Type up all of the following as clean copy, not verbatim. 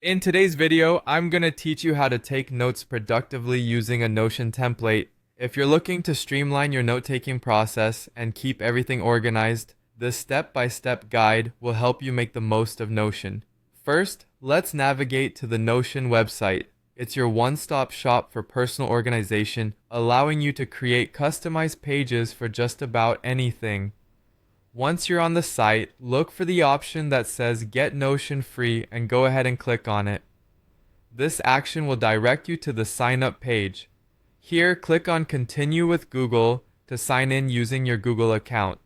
In today's video, I'm going to teach you how to take notes productively using a Notion template. If you're looking to streamline your note-taking process and keep everything organized, this step-by-step guide will help you make the most of Notion. First, let's navigate to the Notion website. It's your one-stop shop for personal organization, allowing you to create customized pages for just about anything. Once you're on the site, look for the option that says Get Notion Free and go ahead and click on it. This action will direct you to the sign up page. Here, click on Continue with Google to sign in using your Google account.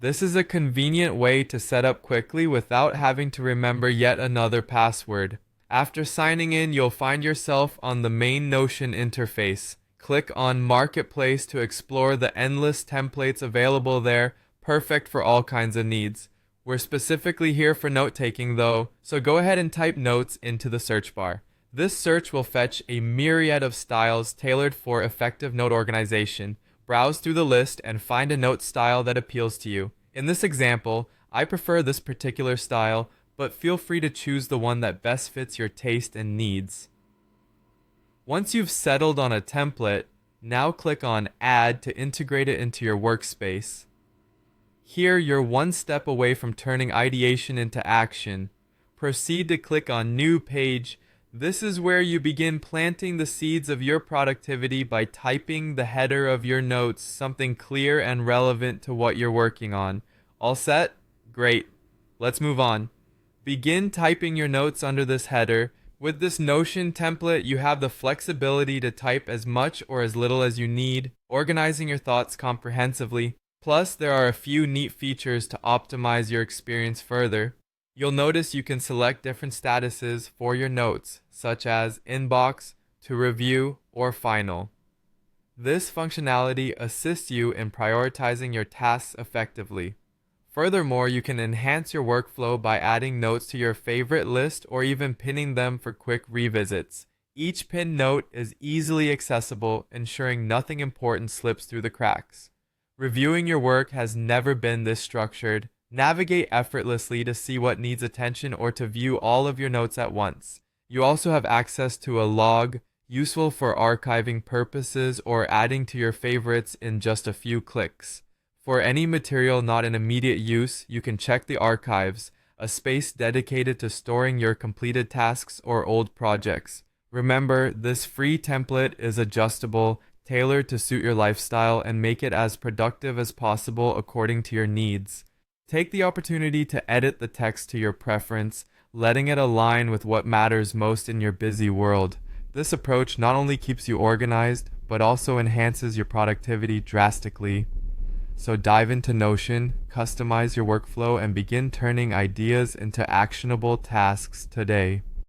This is a convenient way to set up quickly without having to remember yet another password. After signing in, you'll find yourself on the main Notion interface. Click on Marketplace to explore the endless templates available there, perfect for all kinds of needs. We're specifically here for note-taking though, so go ahead and type notes into the search bar. This search will fetch a myriad of styles tailored for effective note organization. Browse through the list and find a note style that appeals to you. In this example, I prefer this particular style, but feel free to choose the one that best fits your taste and needs. Once you've settled on a template, now click on Add to integrate it into your workspace. Here, you're one step away from turning ideation into action. Proceed to click on New Page. This is where you begin planting the seeds of your productivity by typing the header of your notes, something clear and relevant to what you're working on. All set? Great. Let's move on. Begin typing your notes under this header. With this Notion template, you have the flexibility to type as much or as little as you need, organizing your thoughts comprehensively. Plus, there are a few neat features to optimize your experience further. You'll notice you can select different statuses for your notes, such as Inbox, To Review, or Final. This functionality assists you in prioritizing your tasks effectively. Furthermore, you can enhance your workflow by adding notes to your favorite list or even pinning them for quick revisits. Each pinned note is easily accessible, ensuring nothing important slips through the cracks. Reviewing your work has never been this structured. Navigate effortlessly to see what needs attention or to view all of your notes at once. You also have access to a log, useful for archiving purposes or adding to your favorites in just a few clicks. For any material not in immediate use, you can check the archives, a space dedicated to storing your completed tasks or old projects. Remember, this free template is adjustable, tailored to suit your lifestyle and make it as productive as possible according to your needs. Take the opportunity to edit the text to your preference, letting it align with what matters most in your busy world. This approach not only keeps you organized, but also enhances your productivity drastically. So dive into Notion, customize your workflow, and begin turning ideas into actionable tasks today.